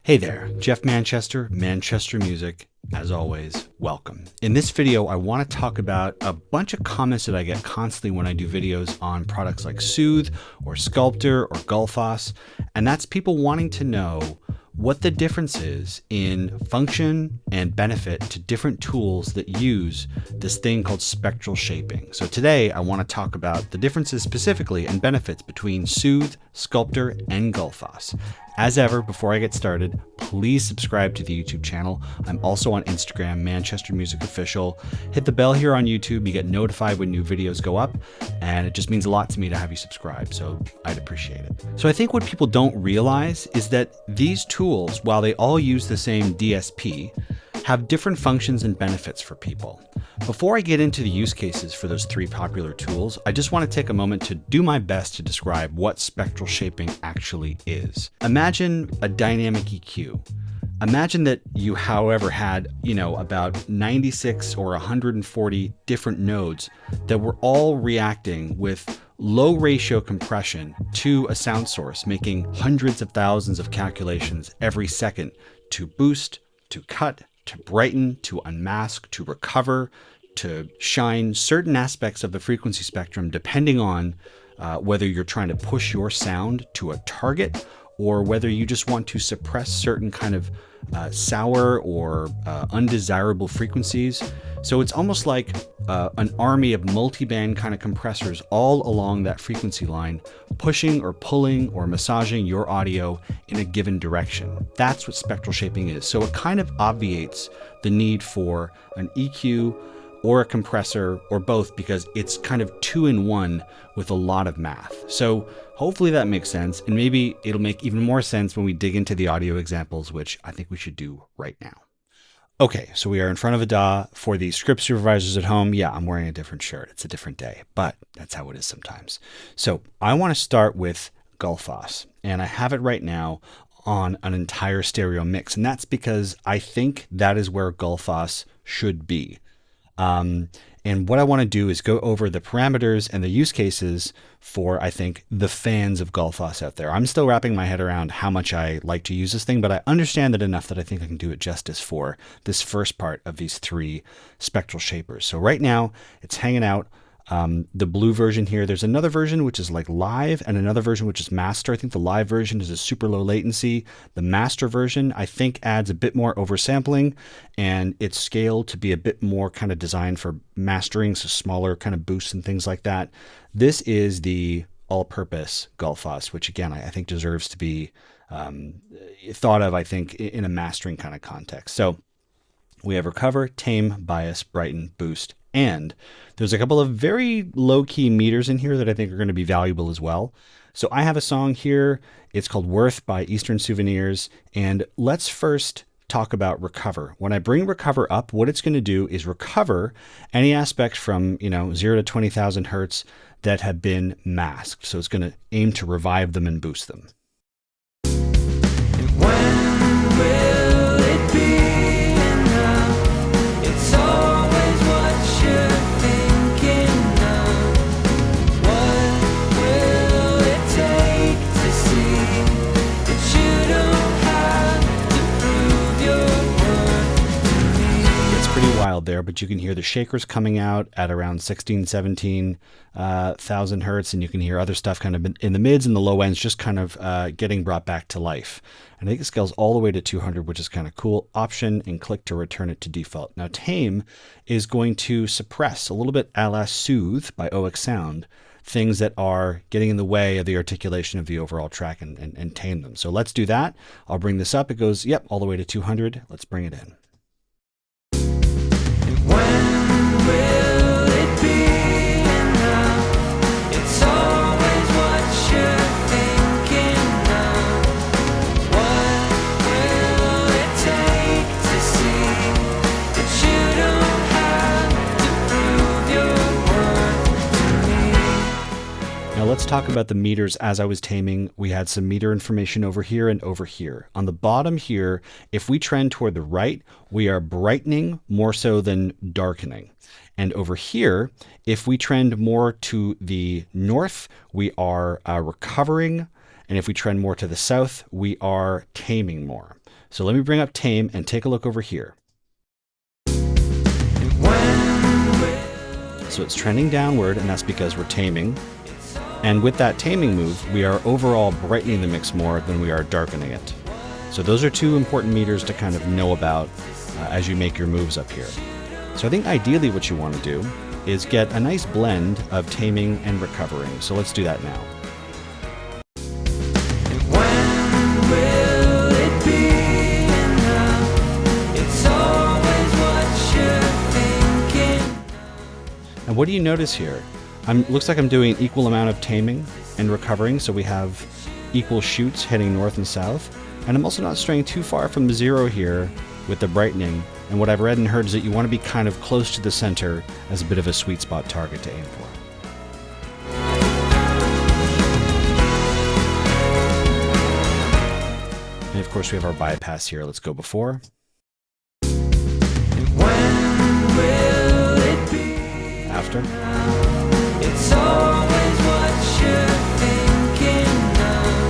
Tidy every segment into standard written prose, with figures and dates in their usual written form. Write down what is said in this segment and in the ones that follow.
Hey there, Jeff Manchester, Manchester Music. As always, welcome. In this video, I want to talk about a bunch of comments that I get constantly when I do videos on products like Soothe or Sculptor or Gulfoss, and that's people wanting to know what the difference is in function and benefit to different tools that use this thing called spectral shaping. So today I want to talk about the differences specifically and benefits between Soothe, Sculptor, and Gulfoss. As ever, before I get started, please subscribe to the YouTube channel. I'm also on Instagram, Manchester Music Official. Hit the bell here on YouTube. You get notified when new videos go up, and it just means a lot to me to have you subscribe, so I'd appreciate it. So I think what people don't realize is that these tools, while they all use the same DSP, have different functions and benefits for people. Before I get into the use cases for those three popular tools, I just want to take a moment to do my best to describe what spectral shaping actually is. Imagine a dynamic EQ. Imagine that you, however, had, about 96 or 140 different nodes that were all reacting with low ratio compression to a sound source, making hundreds of thousands of calculations every second to boost, to cut, to brighten, to unmask, to recover, to shine certain aspects of the frequency spectrum, depending on whether you're trying to push your sound to a target or whether you just want to suppress certain kind of sour or undesirable frequencies. So it's almost like an army of multi-band kind of compressors all along that frequency line, pushing or pulling or massaging your audio in a given direction. That's what spectral shaping is. So it kind of obviates the need for an EQ or a compressor or both, because it's kind of two-in-one with a lot of math. So hopefully that makes sense, and maybe it'll make even more sense when we dig into the audio examples, which I think we should do right now. Okay, so we are in front of a DAW. For the script supervisors at home, yeah, I'm wearing a different shirt. It's a different day, but that's how it is sometimes. So I want to start with Gulfoss, and I have it right now on an entire stereo mix, and that's because I think that is where Gulfoss should be. And what I want to do is go over the parameters and the use cases for, I think, the fans of Gulfoss out there. I'm still wrapping my head around how much I like to use this thing, but I understand it enough that I think I can do it justice for this first part of these three spectral shapers. So right now it's hanging out. The blue version here, there's another version which is like live and another version which is master. I think the live version is a super low latency. The master version, I think, adds a bit more oversampling, and it's scaled to be a bit more kind of designed for mastering, so smaller kind of boosts and things like that. This is the all-purpose Gulfoss, which again, I think deserves to be thought of, I think, in a mastering kind of context. So we have recover, tame, bias, brighten, boost, and there's a couple of very low-key meters in here that I think are going to be valuable as well. So I have a song here. It's called Worth by Eastern Souvenirs. And let's first talk about recover. When I bring recover up, what it's going to do is recover any aspects from 0 to 20,000 hertz that have been masked. So it's going to aim to revive them and boost them. When will it be enough? It's always what you're thinking of. What will it take to see that you don't have to prove your worth to me? It's pretty wild there, but you can hear the shakers coming out at around 16, 17,000 hertz, and you can hear other stuff kind of in the mids and the low ends just kind of getting brought back to life. And I think it scales all the way to 200, which is kind of cool. Option and click to return it to default. Now tame is going to suppress a little bit a la Soothe by Oeksound, things that are getting in the way of the articulation of the overall track and tame them. So let's do that. I'll bring this up. It goes, yep, all the way to 200. Let's bring it in. When will it be enough? It's always what you're thinking of. What will it take to see that you don't have to prove your worth to me? Now let's talk about the meters. As I was taming, we had some meter information over here and over here. On the bottom here, if we trend toward the right, we are brightening more so than darkening. And over here, if we trend more to the north, we are recovering. And if we trend more to the south, we are taming more. So let me bring up tame and take a look over here. So it's trending downward, and that's because we're taming. And with that taming move, we are overall brightening the mix more than we are darkening it. So those are two important meters to kind of know about as you make your moves up here. So I think ideally what you want to do is get a nice blend of taming and recovering. So let's do that now. And what do you notice here? Looks like I'm doing an equal amount of taming and recovering, so we have equal shoots heading north and south. And I'm also not straying too far from the zero here with the brightening. And what I've read and heard is that you want to be kind of close to the center as a bit of a sweet spot target to aim for. And of course we have our bypass here. Let's go before. After. It's always what you're thinking of.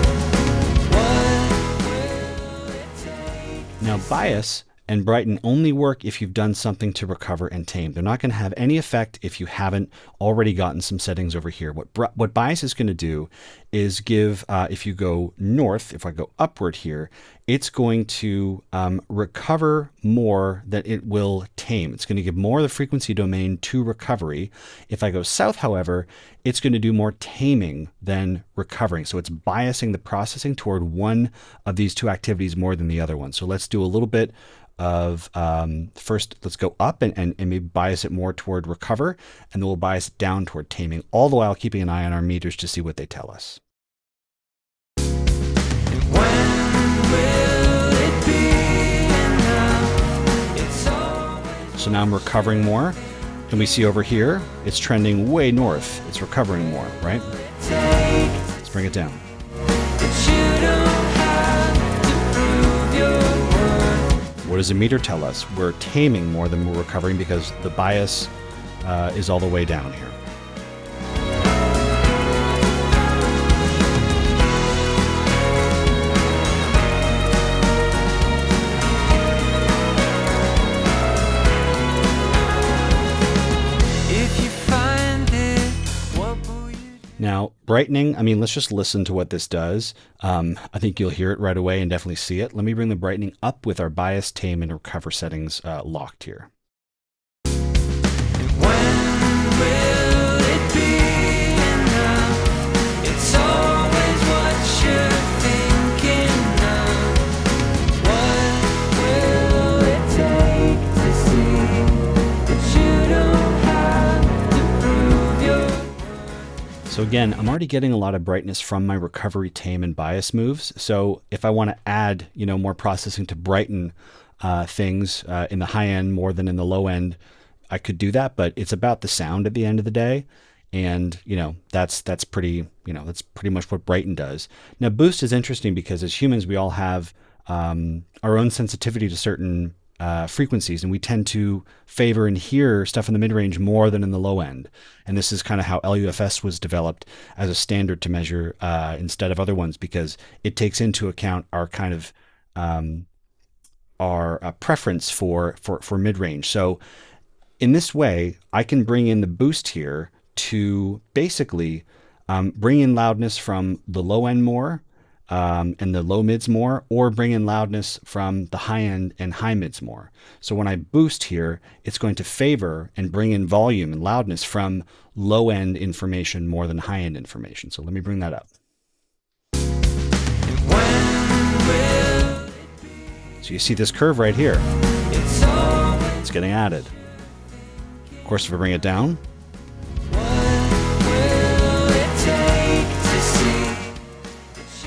What will it take? Now bias and brighten only work if you've done something to recover and tame. They're not going to have any effect if you haven't already gotten some settings over here. What bias is going to do is give, if you go north, if I go upward here, it's going to recover more than it will tame. It's going to give more of the frequency domain to recovery. If I go south, however, it's going to do more taming than recovering. So it's biasing the processing toward one of these two activities more than the other one. So let's do a little bit of first, let's go up and maybe bias it more toward recover, and then we'll bias it down toward taming, all the while keeping an eye on our meters to see what they tell us. So now I'm recovering more. And we see over here, it's trending way north. It's recovering more, right? Let's bring it down. What does the meter tell us? We're taming more than we're recovering because the bias is all the way down here. Now, brightening, I mean, let's just listen to what this does. I think you'll hear it right away and definitely see it. Let me bring the brightening up with our bias, tame, and recover settings locked here. So again, I'm already getting a lot of brightness from my recovery, tame, and bias moves. So if I want to add, more processing to brighten things in the high end more than in the low end, I could do that. But it's about the sound at the end of the day, and that's pretty much what brighten does. Now boost is interesting because as humans, we all have our own sensitivity to certain frequencies, and we tend to favor and hear stuff in the mid-range more than in the low end. And this is kind of how LUFS was developed as a standard to measure instead of other ones, because it takes into account our kind of our preference for mid-range. So in this way, I can bring in the boost here to basically bring in loudness from the low end more and the low mids more, or bring in loudness from the high end and high mids more. So when I boost here, it's going to favor and bring in volume and loudness from low end information more than high end information. So let me bring that up. So you see this curve right here. It's getting added. Of course, if I bring it down,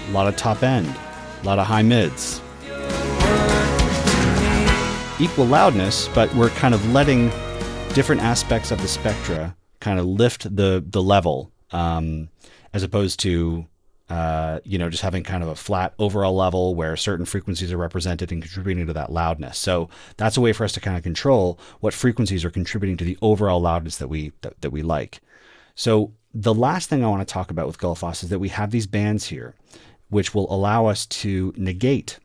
a lot of top end, a lot of high mids. Equal loudness, but we're kind of letting different aspects of the spectra kind of lift the level, as opposed to just having kind of a flat overall level where certain frequencies are represented and contributing to that loudness. So that's a way for us to kind of control what frequencies are contributing to the overall loudness that we like. So the last thing I want to talk about with Gullfoss is that we have these bands here, which will allow us to negate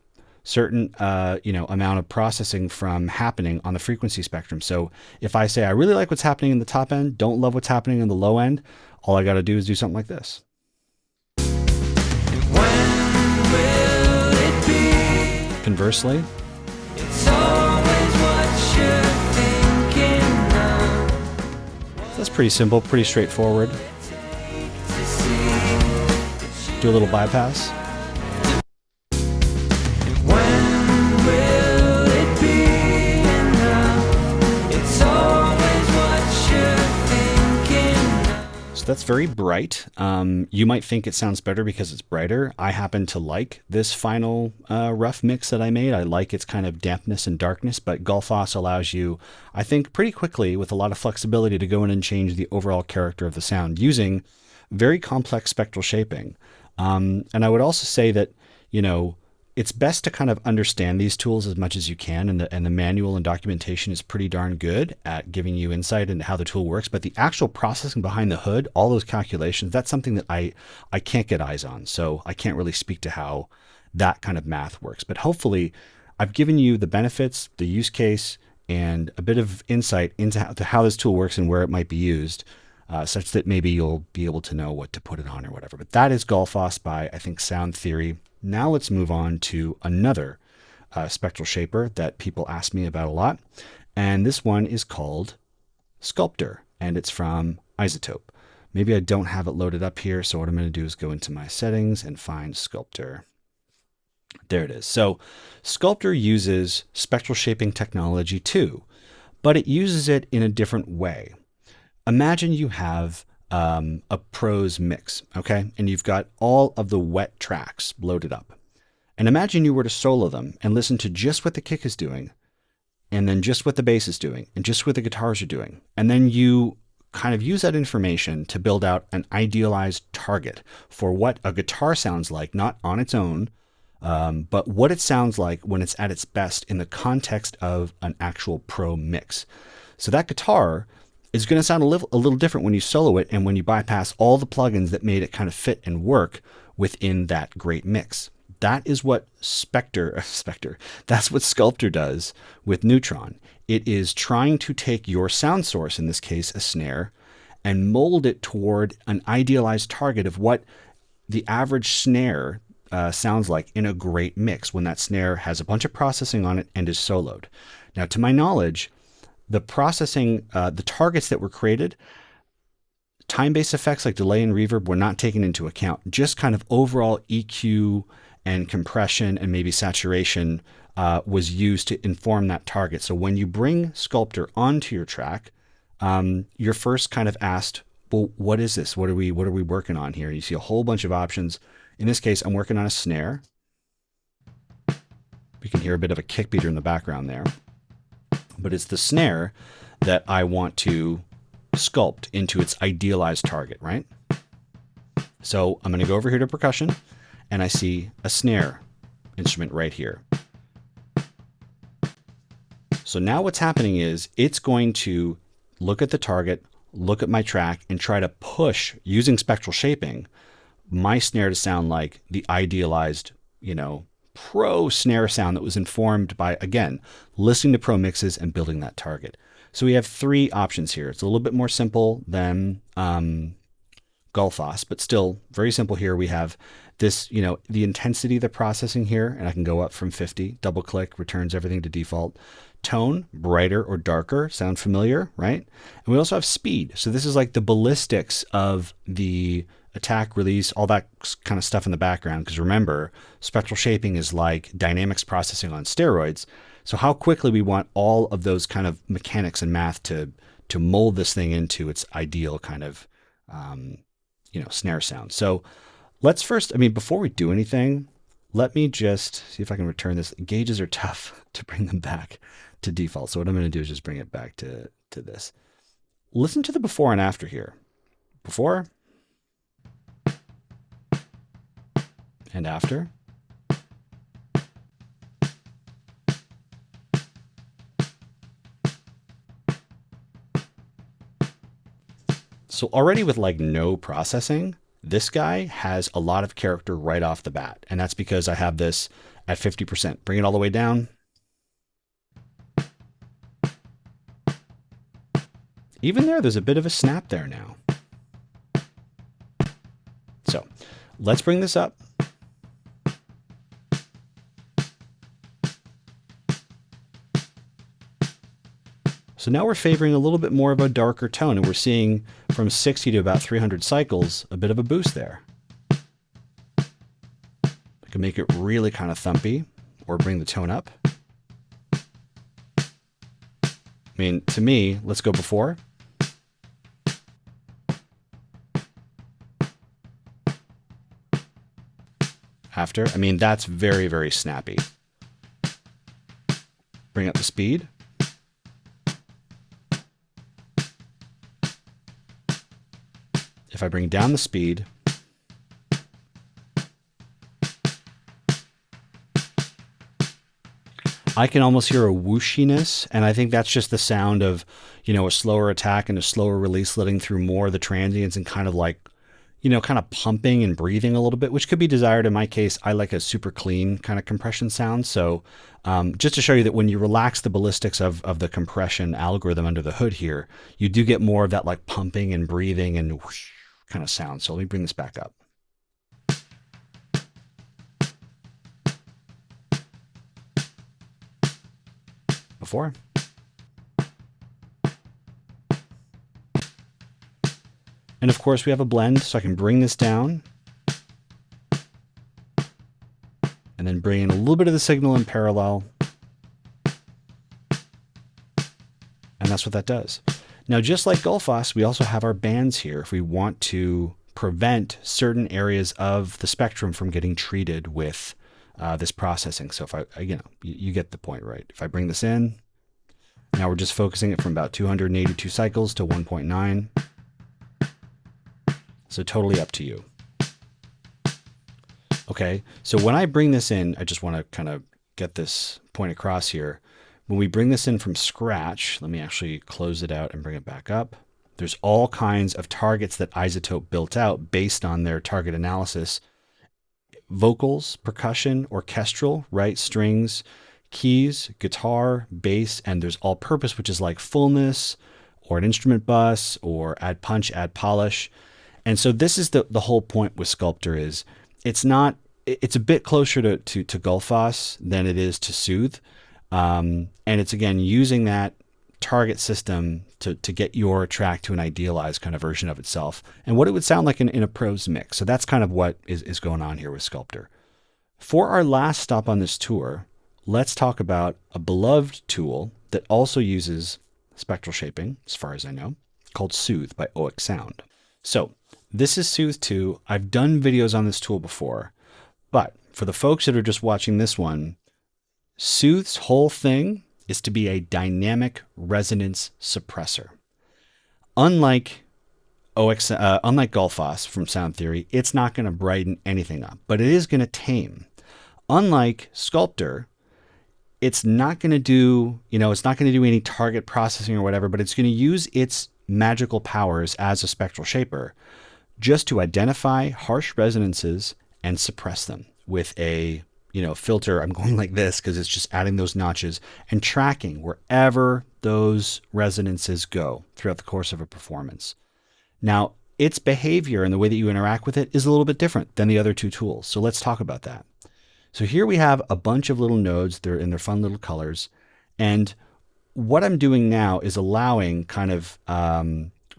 certain amount of processing from happening on the frequency spectrum. So if I say I really like what's happening in the top end, don't love what's happening in the low end, all I got to do is do something like this. When will it be? Conversely, It's always what you're thinking of. that's pretty simple, pretty straightforward. To see. Do a little bypass. When will it be enough? It's always what you're thinking of. So that's very bright. You might think it sounds better because it's brighter. I happen to like this final rough mix that I made. I like its kind of dampness and darkness, but Gullfoss allows you, I think, pretty quickly with a lot of flexibility to go in and change the overall character of the sound using very complex spectral shaping. And I would also say that, it's best to kind of understand these tools as much as you can, and the manual and documentation is pretty darn good at giving you insight into how the tool works. But the actual processing behind the hood, all those calculations, that's something that I can't get eyes on. So I can't really speak to how that kind of math works. But hopefully I've given you the benefits, the use case, and a bit of insight into how this tool works and where it might be used, such that maybe you'll be able to know what to put it on or whatever. But that is Gulfoss by, I think, Sound Theory. Now let's move on to another spectral shaper that people ask me about a lot. And this one is called Sculptor, and it's from iZotope. Maybe I don't have it loaded up here, so what I'm going to do is go into my settings and find Sculptor. There it is. So Sculptor uses spectral shaping technology too, but it uses it in a different way. Imagine you have a prose mix, okay? And you've got all of the wet tracks loaded up. And imagine you were to solo them and listen to just what the kick is doing, and then just what the bass is doing, and just what the guitars are doing. And then you kind of use that information to build out an idealized target for what a guitar sounds like, not on its own, but what it sounds like when it's at its best in the context of an actual pro mix. So that guitar is going to sound a little different when you solo it and when you bypass all the plugins that made it kind of fit and work within that great mix. That is what that's what Sculptor does with Neutron. It is trying to take your sound source, in this case a snare, and mold it toward an idealized target of what the average snare sounds like in a great mix when that snare has a bunch of processing on it and is soloed. Now, to my knowledge, the processing, the targets that were created, time-based effects like delay and reverb were not taken into account. Just kind of overall EQ and compression and maybe saturation was used to inform that target. So when you bring Sculptor onto your track, you're first kind of asked, well, what is this? What are we working on here? You see a whole bunch of options. In this case, I'm working on a snare. You can hear a bit of a kick beater in the background there. But it's the snare that I want to sculpt into its idealized target, right? So I'm going to go over here to percussion, and I see a snare instrument right here. So now what's happening is it's going to look at the target, look at my track, and try to push, using spectral shaping, my snare to sound like the idealized, pro snare sound that was informed by, again, listening to pro mixes and building that target. So we have three options here. It's a little bit more simple than Gulfoss, but still very simple here. We have this, the intensity of the processing here, and I can go up from 50, double click, returns everything to default. Tone, brighter or darker, sound familiar, right? And we also have speed. So this is like the ballistics of the attack, release, all that kind of stuff in the background. Because remember, spectral shaping is like dynamics processing on steroids. So how quickly we want all of those kind of mechanics and math to mold this thing into its ideal kind of, snare sound. So let's first, before we do anything, let me just see if I can return this. Gauges are tough to bring them back to default. So what I'm going to do is just bring it back to this. Listen to the before and after here. Before and after. So already with like no processing, This guy has a lot of character right off the bat, and that's because I have this at 50%. Bring it all the way down. Even there's a bit of a snap there now. So let's bring this up. So now we're favoring a little bit more of a darker tone, and we're seeing from 60 to about 300 cycles, a bit of a boost there. I can make it really kind of thumpy or bring the tone up. I mean, to me, let's go before. After. I mean, that's very, very snappy. Bring up the speed. If I bring down the speed, I can almost hear a whooshiness, and I think that's just the sound of, you know, a slower attack and a slower release, letting through more of the transients and kind of like, you know, kind of pumping and breathing a little bit, which could be desired. In my case, I like a super clean kind of compression sound. So just to show you that when you relax the ballistics of the compression algorithm under the hood here, you do get more of that like pumping and breathing and whoosh kind of sound. So let me bring this back up. Before. And of course we have a blend, so I can bring this down and then bring in a little bit of the signal in parallel. And that's what that does. Now, just like Gulfoss, we also have our bands here if we want to prevent certain areas of the spectrum from getting treated with this processing. So if you get the point, right? If I bring this in, now we're just focusing it from about 282 cycles to 1.9. So totally up to you. Okay, so when I bring this in, I just want to kind of get this point across here. When we bring this in from scratch, let me actually close it out and bring it back up. There's all kinds of targets that iZotope built out based on their target analysis. Vocals, percussion, orchestral, right? Strings, keys, guitar, bass, and there's all purpose, which is like fullness or an instrument bus or add punch, add polish. And so this is the whole point with Sculptor is it's a bit closer to Gulfoss than it is to Soothe. And it's, again, using that target system to get your track to an idealized kind of version of itself and what it would sound like in a pro's mix. So that's kind of what is going on here with Sculptor. For our last stop on this tour, let's talk about a beloved tool that also uses spectral shaping, as far as I know, called Soothe by Oeksound. So this is Soothe 2. I've done videos on this tool before, but for the folks that are just watching this one, Soothe's whole thing is to be a dynamic resonance suppressor. Unlike Gulfoss from Sound Theory, it's not going to brighten anything up, but it is going to tame. Unlike Sculptor, it's not going to do, it's not going to do any target processing or whatever, but it's going to use its magical powers as a spectral shaper just to identify harsh resonances and suppress them with a filter. I'm going like this because it's just adding those notches and tracking wherever those resonances go throughout the course of a performance. Now, its behavior and the way that you interact with it is a little bit different than the other two tools. So let's talk about that. So here we have a bunch of little nodes. They're in their fun little colors. And what I'm doing now is allowing kind of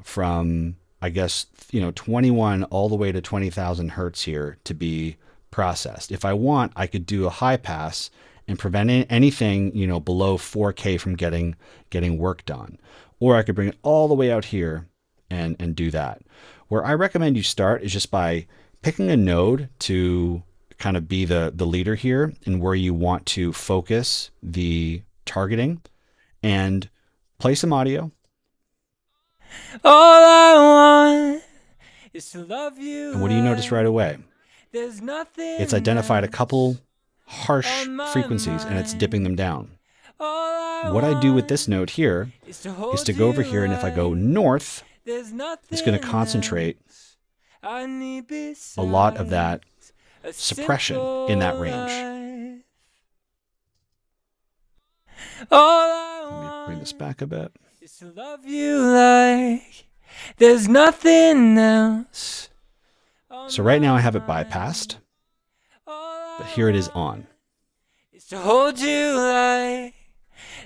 from, I guess, 21 all the way to 20,000 hertz here to be processed. If I want, I could do a high pass and prevent anything, below 4K from getting work done. Or I could bring it all the way out here and do that. Where I recommend you start is just by picking a node to kind of be the leader here and where you want to focus the targeting and play some audio. All I want is to love you. And what do you notice right away? There's nothing. It's identified a couple harsh frequencies and it's dipping them down. What I do with this node here is to go over here, and if I go north, it's going to concentrate a lot of that suppression in that range. Let me bring this back a bit. Is to love you like there's nothing else. So right now I have it bypassed, but here it is on. Is to hold you like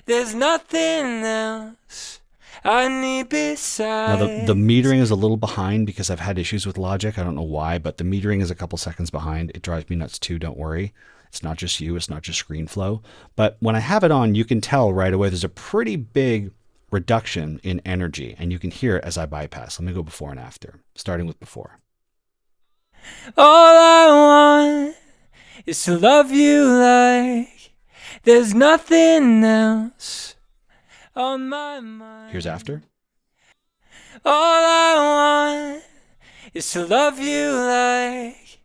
there's nothing else I need beside. Now the metering is a little behind because I've had issues with Logic. I don't know why, but the metering is a couple seconds behind. It drives me nuts too, don't worry. It's not just you, it's not just ScreenFlow. But when I have it on, you can tell right away there's a pretty big reduction in energy, and you can hear it as I bypass. Let me go before and after, starting with before. All I want is to love you like there's nothing else on my mind. Here's after. All I want is to love you like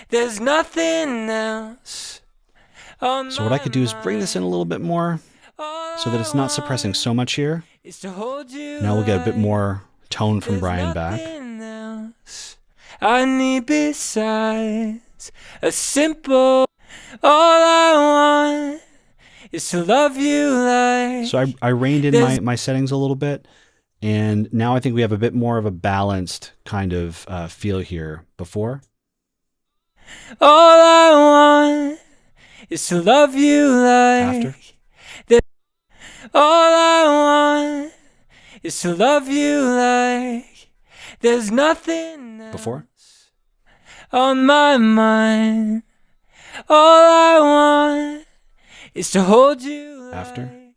there's nothing else on So what I could do is bring this in a little bit more so that it's not suppressing so much here. is to hold you. Now we'll get a bit more tone from Brian back. Else I need besides a simple. All I want is to love you like. So I reined in my settings a little bit, and now I think we have a bit more of a balanced kind of feel here. Before. All I want is to love you like. After. All I want is to love you like there's nothing else Before. on my mind. All I want is to hold you like After.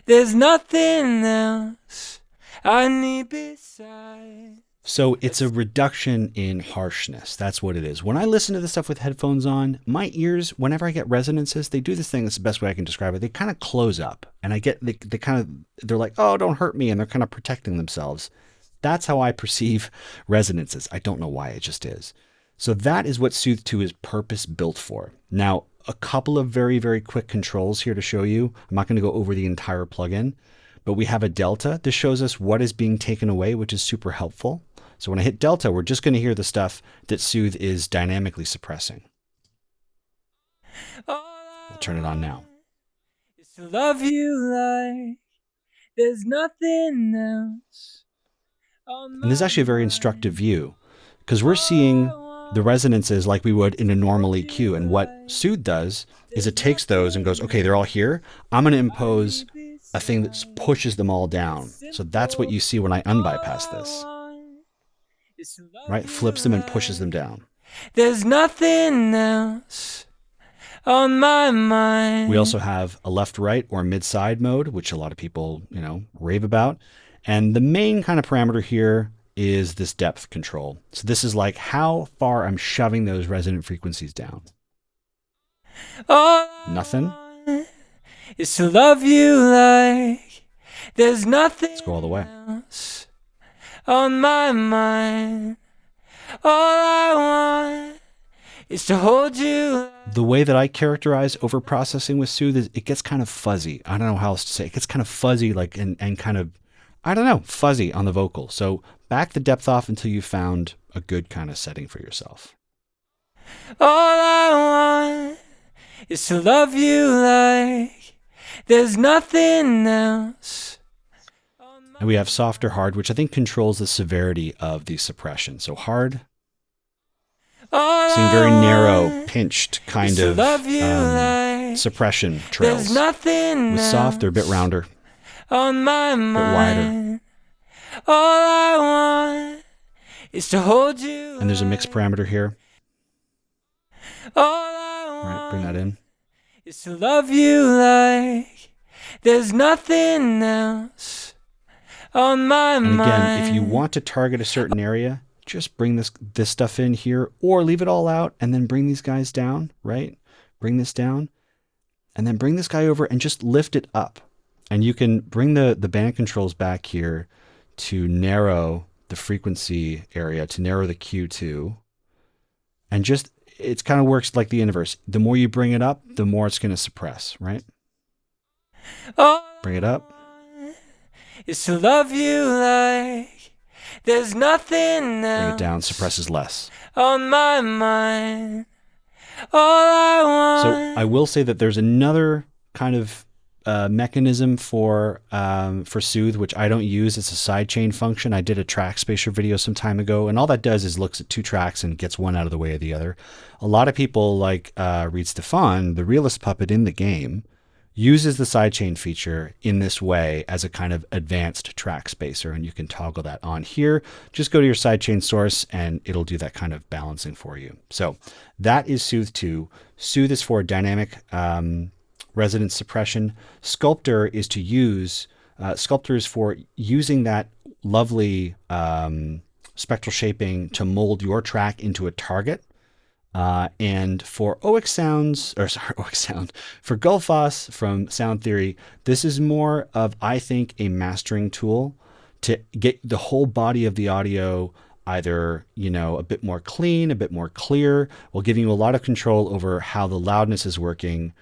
there's nothing else I need beside. So it's a reduction in harshness. That's what it is. When I listen to this stuff with headphones on, my ears, whenever I get resonances, they do this thing. That's the best way I can describe it. They kind of close up, and I get they're like, oh, don't hurt me, and they're kind of protecting themselves. That's how I perceive resonances. I don't know why, it just is. So that is what Soothe 2 is purpose built for. Now, a couple of very, very quick controls here to show you. I'm not going to go over the entire plugin, but we have a delta. This shows us what is being taken away, which is super helpful. So when I hit delta, we're just going to hear the stuff that Soothe is dynamically suppressing. We'll turn it on now. Is to love you like there's nothing else on And this is actually a very instructive view because we're seeing the resonances like we would in a normal EQ. And what Soothe does is it takes those and goes, okay, they're all here. I'm going to impose a thing that pushes them all down. So that's what you see when I unbypass this. Right? Flips them and pushes them down. There's nothing else on my mind. We also have a left-right or mid-side mode, which a lot of people, rave about. And the main kind of parameter here is this depth control. So this is like how far I'm shoving those resonant frequencies down. Nothing. Is to love you like there's nothing. Let's go all the way. Else on my mind. All I want is to hold you. The way that I characterize overprocessing with Soothe is it gets kind of fuzzy. I don't know how else to say it. It gets kind of fuzzy, like and kind of, I don't know, fuzzy on the vocal. So back the depth off until you found a good kind of setting for yourself. All I want is to love you like there's nothing else. And we have soft or hard, which I think controls the severity of the suppression. So hard, seeing very narrow, pinched kind of suppression trails. With soft, they're a bit rounder, on my a bit wider. All I want is to hold you. And there's a mix parameter here. All I want Right, bring that in. is to love you like there's nothing else on my And mind. again, if you want to target a certain area, just bring this stuff in here or leave it all out and then bring these guys down, right? Bring this down and then bring this guy over and just lift it up. And you can bring the band controls back here to narrow the frequency area, to narrow the Q2. And just, it kind of works like the inverse. The more you bring it up, the more it's going to suppress, right? Bring it up. Is to love you like There's nothing Bring else it down, suppresses less. on my mind. All I want. So I will say that there's another kind of mechanism for Soothe, which I don't use. It's a sidechain function. I did a track spacer video some time ago, and all that does is looks at two tracks and gets one out of the way of the other. A lot of people, like Reed Stefan, the realist puppet in the game, uses the sidechain feature in this way as a kind of advanced track spacer, and you can toggle that on here. Just go to your sidechain source and it'll do that kind of balancing for you. So that is Soothe 2. Soothe is for dynamic resonance suppression. Sculptor is to use, Sculptor is for using that lovely spectral shaping to mold your track into a target. And for Oeksound, for Gulfoss from Sound Theory, this is more of, I think, a mastering tool to get the whole body of the audio either, a bit more clean, a bit more clear, while giving you a lot of control over how the loudness is working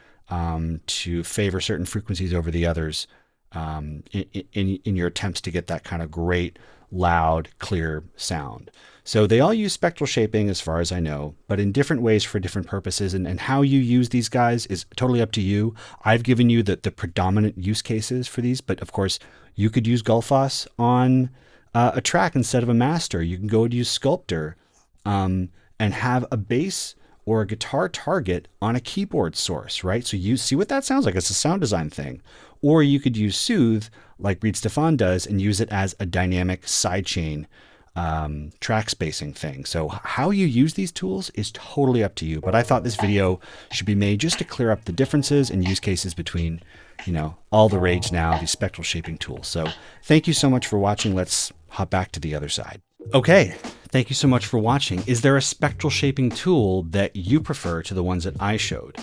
to favor certain frequencies over the others in your attempts to get that kind of great, loud, clear sound. So they all use spectral shaping as far as I know, but in different ways for different purposes. And how you use these guys is totally up to you. I've given you the predominant use cases for these, but of course you could use Gullfoss on a track instead of a master. You can go and use Sculptor and have a bass or a guitar target on a keyboard source, right? So you see what that sounds like. It's a sound design thing. Or you could use Soothe like Reed Stefan does and use it as a dynamic sidechain track spacing thing. So how you use these tools is totally up to you. But I thought this video should be made just to clear up the differences and use cases between, all the rage now, these spectral shaping tools. So thank you so much for watching. Let's hop back to the other side. Okay. Thank you so much for watching. Is there a spectral shaping tool that you prefer to the ones that I showed?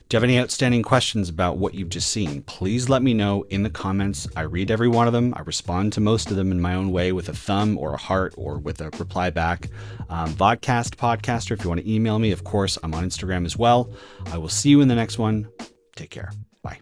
Do you have any outstanding questions about what you've just seen? Please let me know in the comments. I read every one of them. I respond to most of them in my own way with a thumb or a heart or with a reply back. Vodcast Podcaster, if you want to email me, of course, I'm on Instagram as well. I will see you in the next one. Take care. Bye.